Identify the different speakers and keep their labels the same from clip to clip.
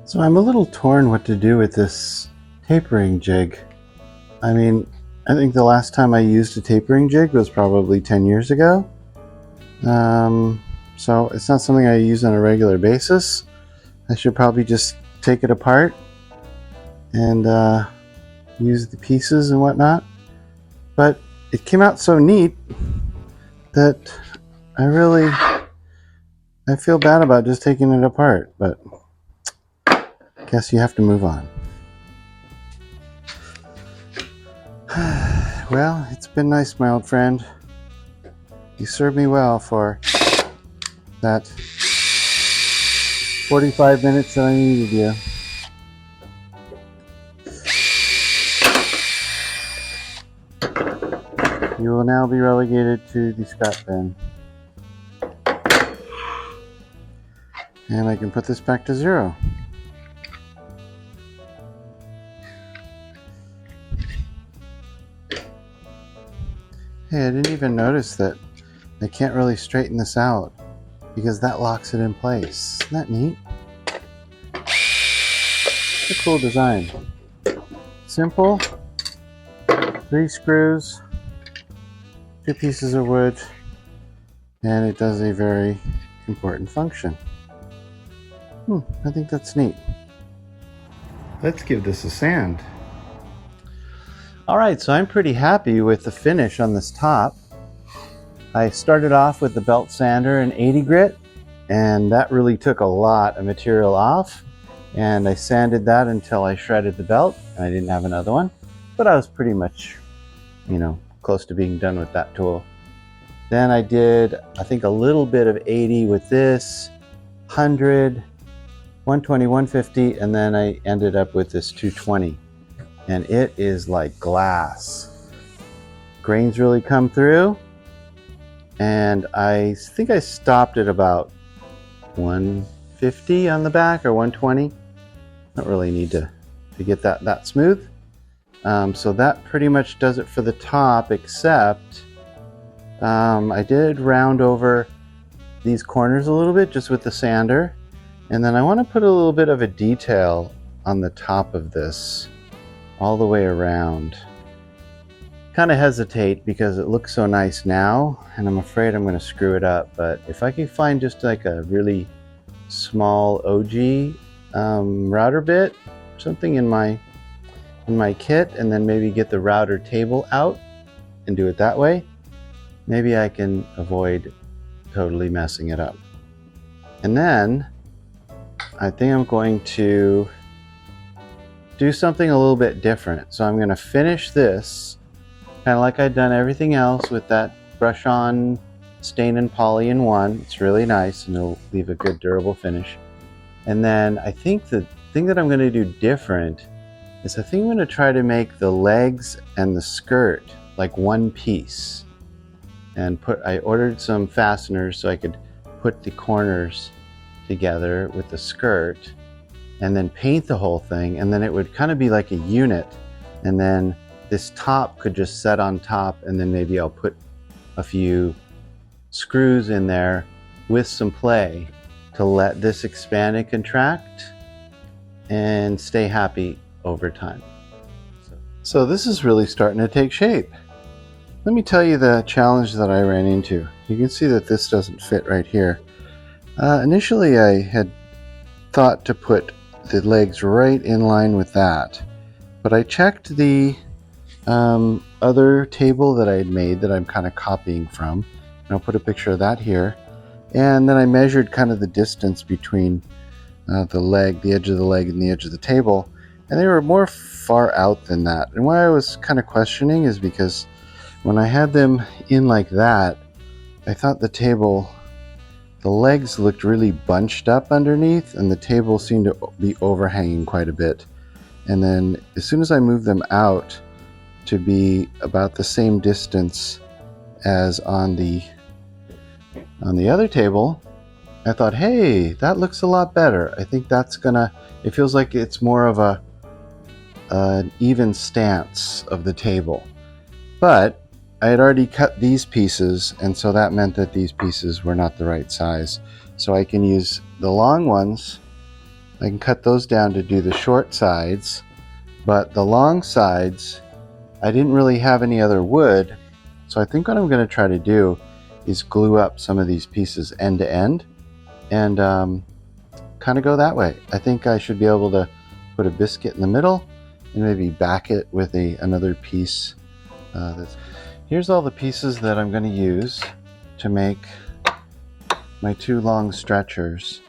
Speaker 1: So I'm a little torn what to do with this tapering jig. I mean, I think the last time I used a tapering jig was probably 10 years ago. So it's not something I use on a regular basis. I should probably just take it apart and use the pieces and whatnot. But it came out so neat that I feel bad about just taking it apart, but I guess you have to move on. Well, it's been nice, my old friend. You served me well for that 45 minutes that I needed you. You will now be relegated to the scrap bin. And I can put this back to 0. Hey, I didn't even notice that I can't really straighten this out because that locks it in place. Isn't that neat? It's a cool design. Simple. 3 screws, 2 pieces of wood, and it does a very important function. I think that's neat. Let's give this a sand. Alright, so I'm pretty happy with the finish on this top. I started off with the belt sander and 80 grit, and that really took a lot of material off, and I sanded that until I shredded the belt, and I didn't have another one, but I was pretty much, close to being done with that tool. Then I did, I think, a little bit of 80 with this, 100, 120, 150, and then I ended up with this 220. And it is like glass. Grains really come through, and I think I stopped at about 150 on the back, or 120. Don't really need to get that smooth. So that pretty much does it for the top, except I did round over these corners a little bit just with the sander, and then I want to put a little bit of a detail on the top of this all the way around. Kind of hesitate because it looks so nice now, and I'm afraid I'm going to screw it up, but if I can find just like a really small OG router bit, something in my kit, and then maybe get the router table out and do it that way, maybe I can avoid totally messing it up. And then I think I'm going to do something a little bit different. So I'm going to finish this kind of like I've done everything else with that brush on stain and poly in one. It's really nice and it'll leave a good durable finish. And then I think the thing that I'm going to do different is I think I'm going to try to make the legs and the skirt like one piece. And I ordered some fasteners so I could put the corners together with the skirt, and then paint the whole thing, and then it would kind of be like a unit, and then this top could just set on top, and then maybe I'll put a few screws in there with some play to let this expand and contract and stay happy over time. So this is really starting to take shape. Let me tell you the challenge that I ran into. You can see that this doesn't fit right here. Initially I had thought to put the legs right in line with that, but I checked the other table that I had made that I'm kind of copying from, and I'll put a picture of that here, and then I measured kind of the distance between the edge of the leg and the edge of the table, and they were more far out than that. And why I was kind of questioning is because when I had them in like that, I thought the legs looked really bunched up underneath, and the table seemed to be overhanging quite a bit. And then as soon as I moved them out to be about the same distance as on the other table, I thought, hey, that looks a lot better. I think it feels like it's more of an even stance of the table. But I had already cut these pieces, and so that meant that these pieces were not the right size. So I can use the long ones I can cut those down to do the short sides, but the long sides, I didn't really have any other wood, so I think what I'm going to try to do is glue up some of these pieces end to end and kind of go that way. I think I should be able to put a biscuit in the middle and maybe back it with another piece. Here's all the pieces that I'm going to use to make my two long stretchers.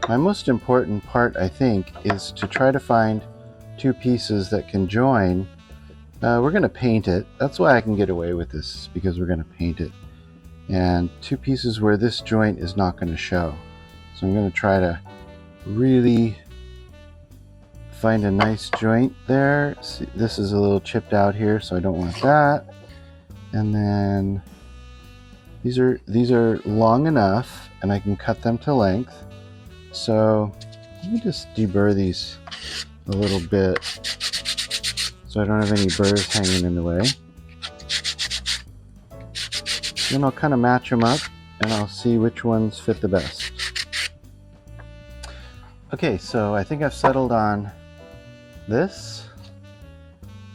Speaker 1: My most important part, I think, is to try to find two pieces that can join. We're going to paint it. That's why I can get away with this, because we're going to paint it. And two pieces where this joint is not going to show. So I'm going to try to really find a nice joint there. See, this is a little chipped out here, so I don't want that. And then these are long enough, and I can cut them to length. So let me just deburr these a little bit so I don't have any burrs hanging in the way. Then I'll kind of match them up and I'll see which ones fit the best. Okay, so I think I've settled on this.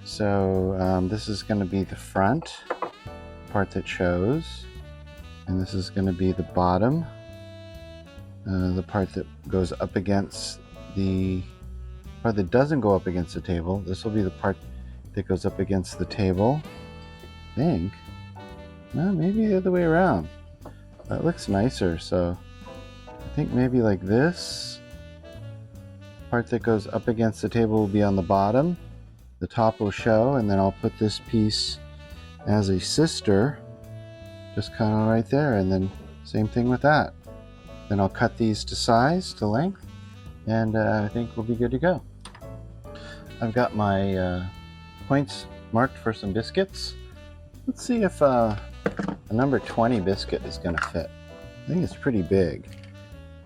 Speaker 1: So this is going to be the front part that shows, and this is going to be the bottom, the part that goes up against the part that doesn't go up against the table. This will be the part that goes up against the table, I think. No, maybe the other way around. That looks nicer, so I think maybe like this. Part that goes up against the table will be on the bottom. The top will show, and then I'll put this piece as a sister, just kind of right there, and then same thing with that. Then I'll cut these to size, to length, and I think we'll be good to go. I've got my points marked for some biscuits. Let's see if a number 20 biscuit is going to fit. I think it's pretty big.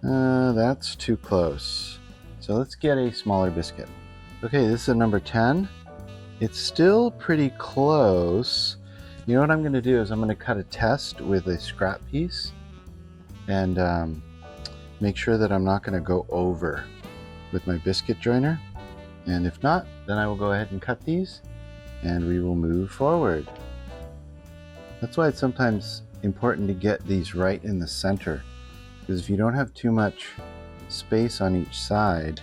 Speaker 1: That's too close. So let's get a smaller biscuit. Okay, this is a number 10. It's still pretty close. You know what I'm going to do is I'm going to cut a test with a scrap piece and make sure that I'm not going to go over with my biscuit joiner. And if not, then I will go ahead and cut these and we will move forward. That's why it's sometimes important to get these right in the center, because if you don't have too much space on each side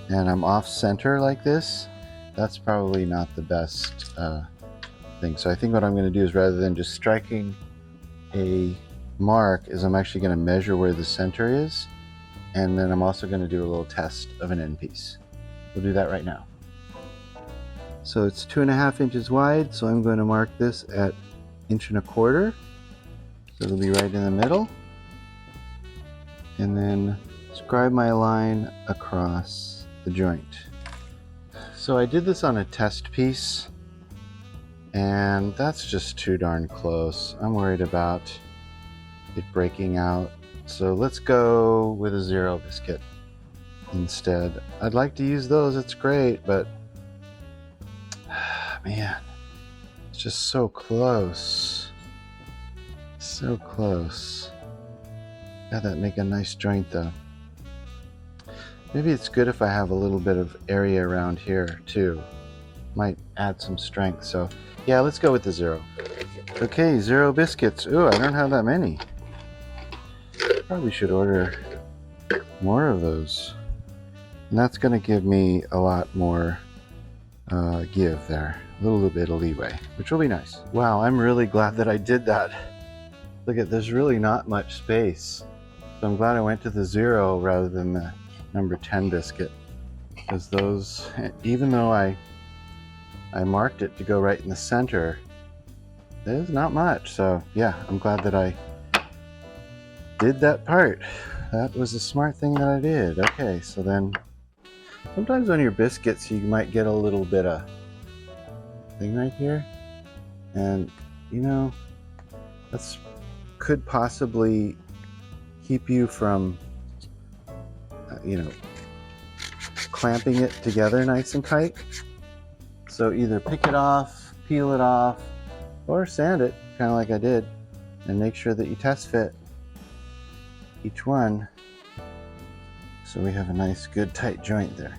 Speaker 1: and I'm off center like this, that's probably not the best thing. So I think what I'm going to do is, rather than just striking a mark, is I'm actually going to measure where the center is, and then I'm also going to do a little test of an end piece. We'll do that right now. So it's 2.5 inches wide, so I'm going to mark this at 1.25 inches. So it'll be right in the middle. And then scribe my line across the joint. So I did this on a test piece, and that's just too darn close. I'm worried about it breaking out. So let's go with a 0 biscuit instead. I'd like to use those, it's great, but man, it's just so close. So close. God, that'd make a nice joint though. Maybe it's good if I have a little bit of area around here too. Might add some strength. So yeah, let's go with the 0. Okay, 0 biscuits. Ooh, I don't have that many. Probably should order more of those. And that's going to give me a lot more give there. A little bit of leeway, which will be nice. Wow, I'm really glad that I did that. Look at, there's really not much space. So I'm glad I went to the 0 rather than the number 10 biscuit. Because those, even though I marked it to go right in the center, there's not much. So yeah, I'm glad that I did that part. That was a smart thing that I did. Okay, so then sometimes on your biscuits you might get a little bit of thing right here, and you know, that's could possibly keep you from you know, clamping it together nice and tight. So either pick it off, peel it off, or sand it, kind of like I did, and make sure that you test fit each one So we have a nice, good, tight joint there.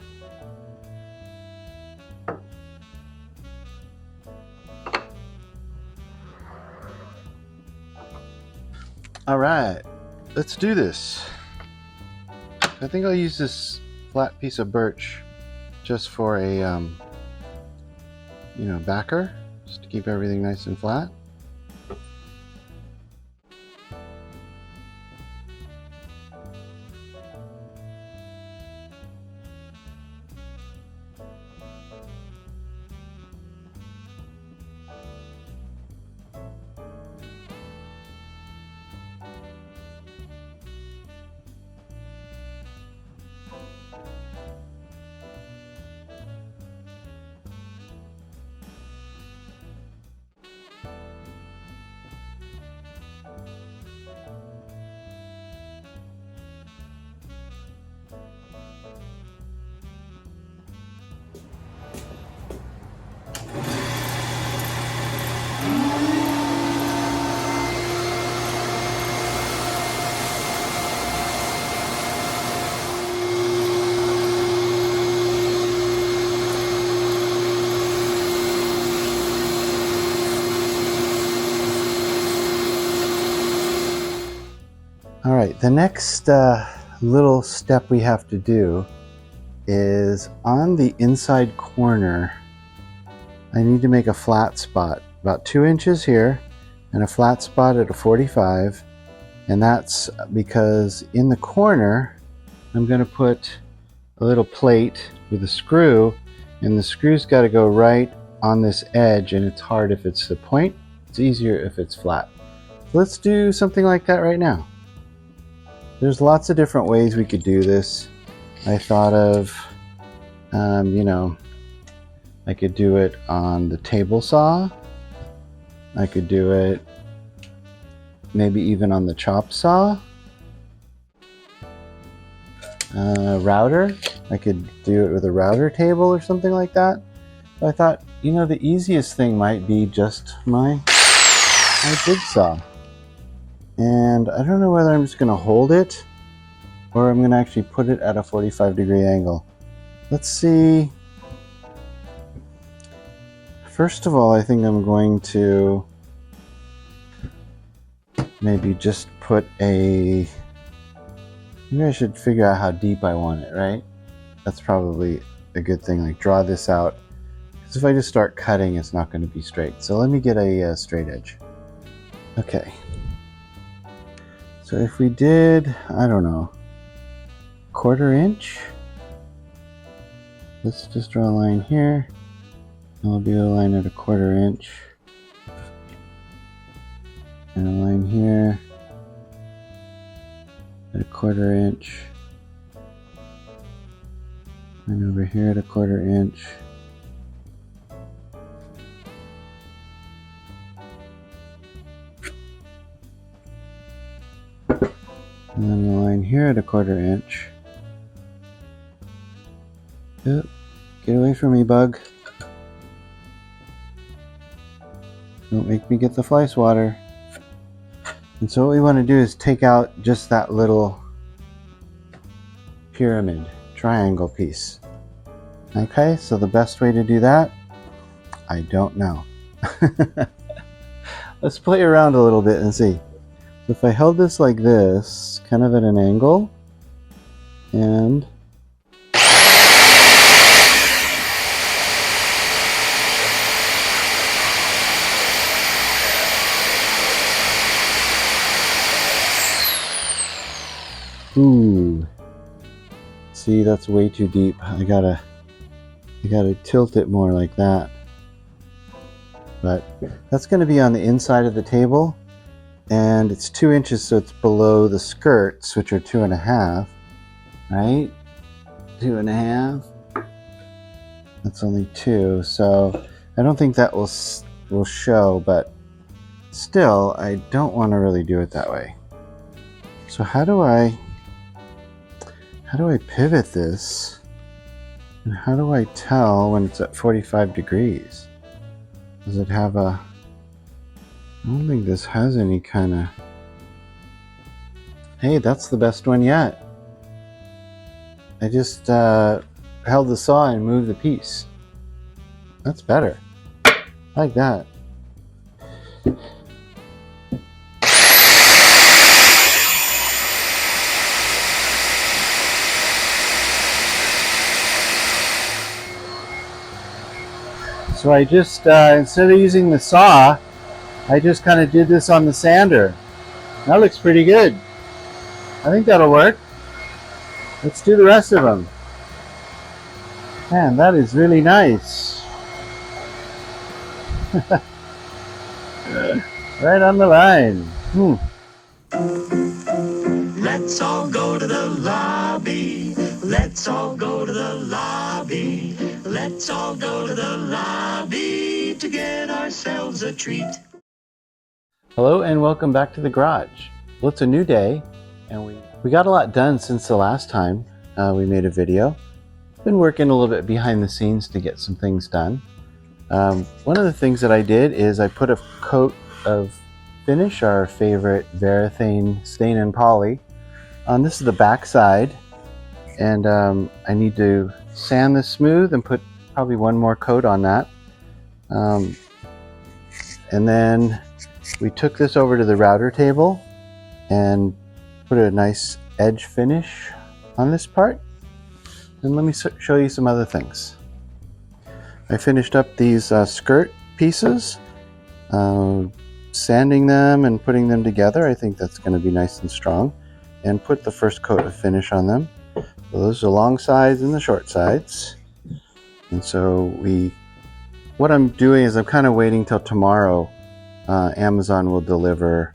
Speaker 1: All right, let's do this. I think I'll use this flat piece of birch just for a, backer, just to keep everything nice and flat. All right, the next little step we have to do is on the inside corner. I need to make a flat spot about 2 inches here and a flat spot at a 45, and that's because in the corner I'm going to put a little plate with a screw, and the screw's got to go right on this edge, and it's hard if it's the point. It's easier if it's flat. So let's do something like that right now. There's lots of different ways we could do this. I thought of, I could do it on the table saw. I could do it maybe even on the chop saw. Router. I could do it with a router table or something like that. But I thought, the easiest thing might be just my jigsaw. And I don't know whether I'm just going to hold it or I'm going to actually put it at a 45-degree angle. Let's see. First of all, I think I'm going to maybe just put maybe I should figure out how deep I want it, right? That's probably a good thing, like draw this out. Because if I just start cutting, it's not going to be straight. So let me get a straight edge. Okay. So if we did, I don't know, 1/4 inch. Let's just draw a line here. And we'll do a line at a 1/4 inch. And a line here at a 1/4 inch. And over here at a 1/4 inch. And then the line here at a 1/4 inch. Oh, get away from me, bug. Don't make me get the fly swatter. And so what we want to do is take out just that little pyramid, triangle piece. Okay, so the best way to do that, I don't know. Let's play around a little bit and see. So if I held this like this, kind of at an angle, and ooh, see, that's way too deep. I gotta tilt it more like that. But that's going to be on the inside of the table, and it's 2 inches, so it's below the skirts, which are 2.5, right? 2.5. That's only 2, so I don't think that will show, but still, I don't want to really do it that way. So how do I pivot this? And how do I tell when it's at 45 degrees? Does it have a... I don't think this has any kind of... Hey, that's the best one yet. I just held the saw and moved the piece. That's better. I like that. So I just, instead of using the saw, I just kind of did this on the sander. That looks pretty good. I think that'll work. Let's do the rest of them. Man, that is really nice. Right on the line.
Speaker 2: Let's all go to the lobby. Let's all go to the lobby. Let's all go to the lobby to get ourselves a treat.
Speaker 1: Hello and welcome back to the garage. Well, it's a new day and we got a lot done since the last time we made a video. Been working a little bit behind the scenes to get some things done. One of the things that I did is I put a coat of Finish, our favorite Varathane stain and poly. This is the back side, and I need to sand this smooth and put probably one more coat on that. And then we took this over to the router table and put a nice edge finish on this part. And let me show you some other things. I finished up these skirt pieces, sanding them and putting them together. I think that's going to be nice and strong, and put the first coat of finish on them. So those are the long sides and the short sides. And so what I'm doing is I'm kind of waiting till tomorrow. Amazon will deliver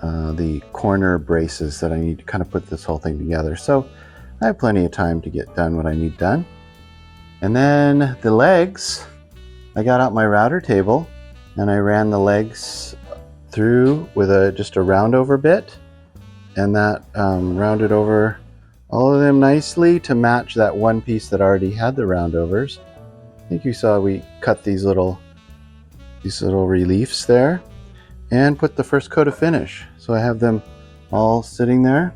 Speaker 1: the corner braces that I need to kind of put this whole thing together. So I have plenty of time to get done what I need done. And then the legs, I got out my router table and I ran the legs through with just a round over bit, and that rounded over all of them nicely to match that one piece that already had the roundovers. I think you saw we cut these little reliefs there and put the first coat of finish. So I have them all sitting there,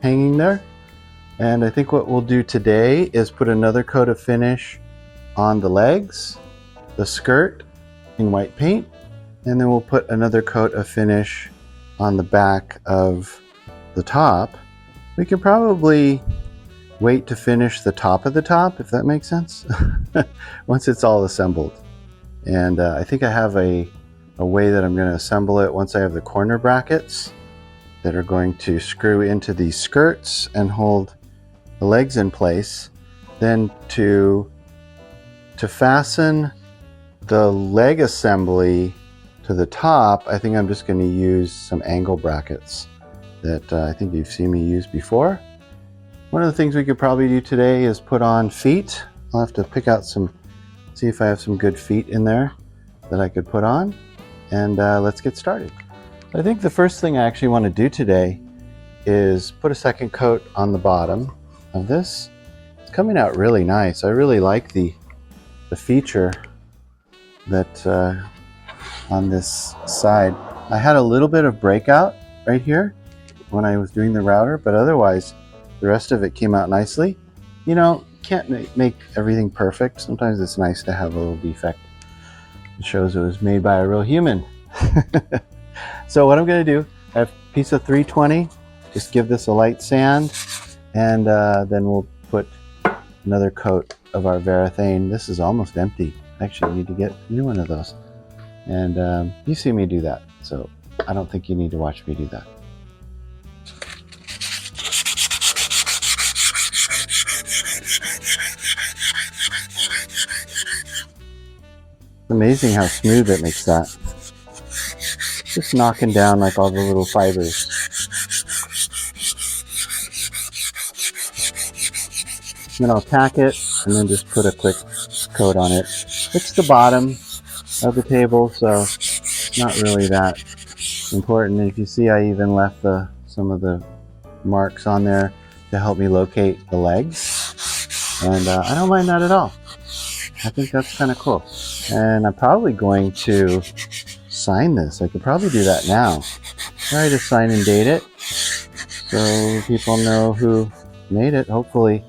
Speaker 1: hanging there. And I think what we'll do today is put another coat of finish on the legs, the skirt in white paint, and then we'll put another coat of finish on the back of the top. We can probably wait to finish the top of the top, if that makes sense, once it's all assembled. And I think I have a way that I'm going to assemble it once I have the corner brackets that are going to screw into these skirts and hold the legs in place. Then to fasten the leg assembly to the top, I think I'm just going to use some angle brackets that I think you've seen me use before. One of the things we could probably do today is put on feet. I'll have to pick out see if I have some good feet in there that I could put on, and let's get started. I think the first thing I actually want to do today is put a second coat on the bottom of this. It's coming out really nice. I really like the feature that on this side. I had a little bit of breakout right here when I was doing the router, but otherwise the rest of it came out nicely. You know, can't make everything perfect. Sometimes it's nice to have a little defect. It shows it was made by a real human. So what I'm going to do, I have a piece of 320, just give this a light sand, and then we'll put another coat of our Varathane. This is almost empty. Actually, I need to get a new one of those. And you see me do that, so I don't think you need to watch me do that. It's amazing how smooth it makes that. Just knocking down like all the little fibers. And then I'll tack it and then just put a quick coat on it. It's the bottom of the table, so not really that important. And if you see, I even left some of the marks on there to help me locate the legs. And I don't mind that at all. I think that's kind of cool. And I'm probably going to sign this. I could probably do that now. Try to sign and date it so people know who made it. Hopefully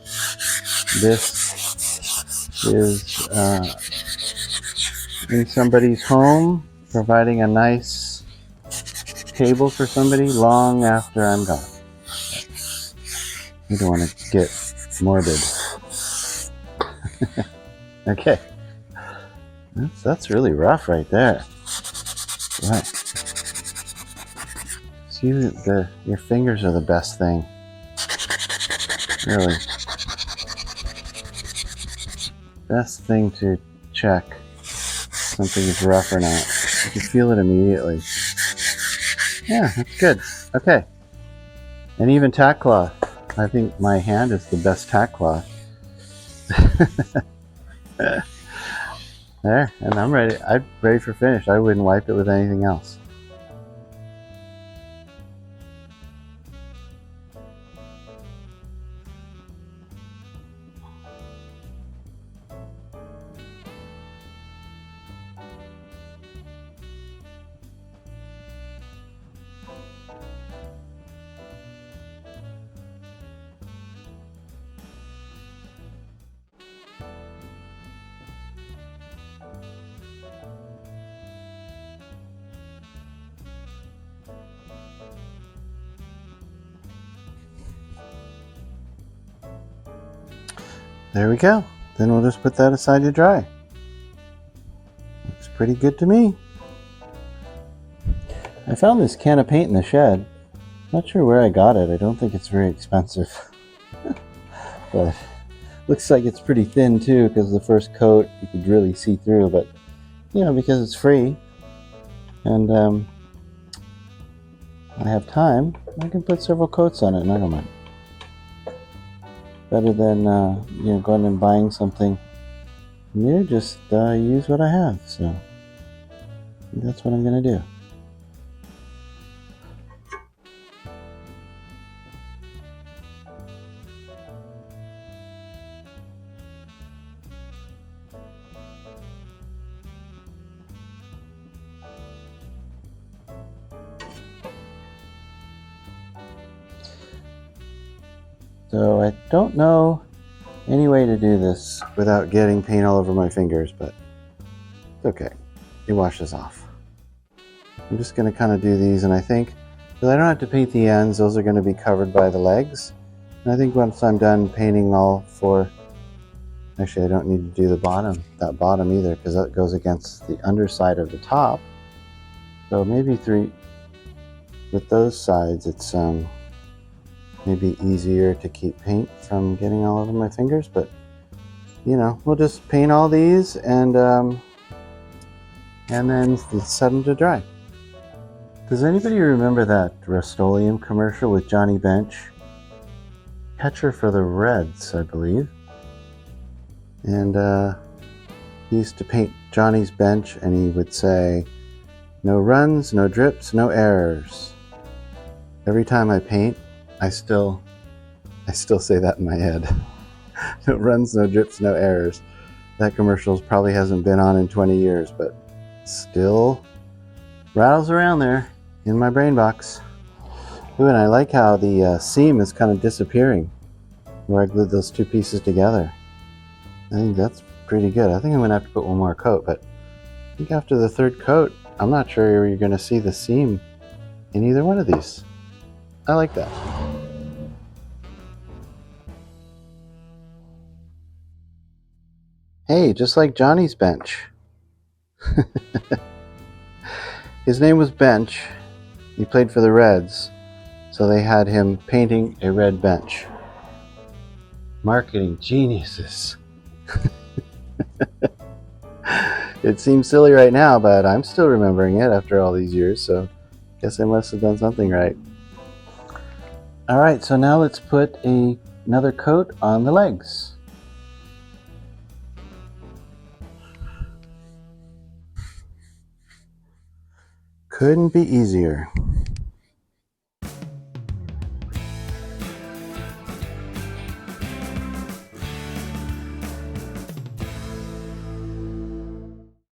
Speaker 1: this is in somebody's home, providing a nice table for somebody long after I'm gone. You don't want to get morbid. Okay. That's really rough right there. Right. See, your fingers are the best thing. Really. Best thing to check something is rough or not. You can feel it immediately. Yeah, that's good. Okay. And even tack cloth. I think my hand is the best tack cloth. There, and I'm ready. I'm ready for finish. I wouldn't wipe it with anything else. There we go. Then we'll just put that aside to dry. Looks pretty good to me. I found this can of paint in the shed. Not sure where I got it. I don't think it's very expensive. But looks like it's pretty thin too, because the first coat you could really see through, but you know, because it's free and I have time, I can put several coats on it and I don't mind. Better than you know, going and buying something new. Just use what I have. So that's what I'm gonna do. So I don't know any way to do this without getting paint all over my fingers, but it's okay. It washes off. I'm just going to kind of do these, and I think, because I don't have to paint the ends, those are going to be covered by the legs. And I think once I'm done painting all four, actually I don't need to do the bottom, that bottom either, because that goes against the underside of the top. So maybe three, with those sides, it's maybe easier to keep paint from getting all over my fingers, but you know, we'll just paint all these and then set them to dry. Does anybody remember that Rust-Oleum commercial with Johnny Bench? Catcher for the Reds, I believe. And he used to paint Johnny's bench and he would say, no runs, no drips, no errors. Every time I paint, I still say that in my head. No runs, no drips, no errors. That commercial probably hasn't been on in 20 years, but still rattles around there in my brain box. Ooh, and I like how the seam is kind of disappearing where I glued those two pieces together. I think that's pretty good. I think I'm gonna have to put one more coat, but I think after the third coat, I'm not sure you're gonna see the seam in either one of these. I like that. Hey, just like Johnny's bench. His name was Bench. He played for the Reds, so they had him painting a red bench. Marketing geniuses. It seems silly right now, but I'm still remembering it after all these years, so I guess I must have done something right. Alright, so now let's put another coat on the legs. Couldn't be easier.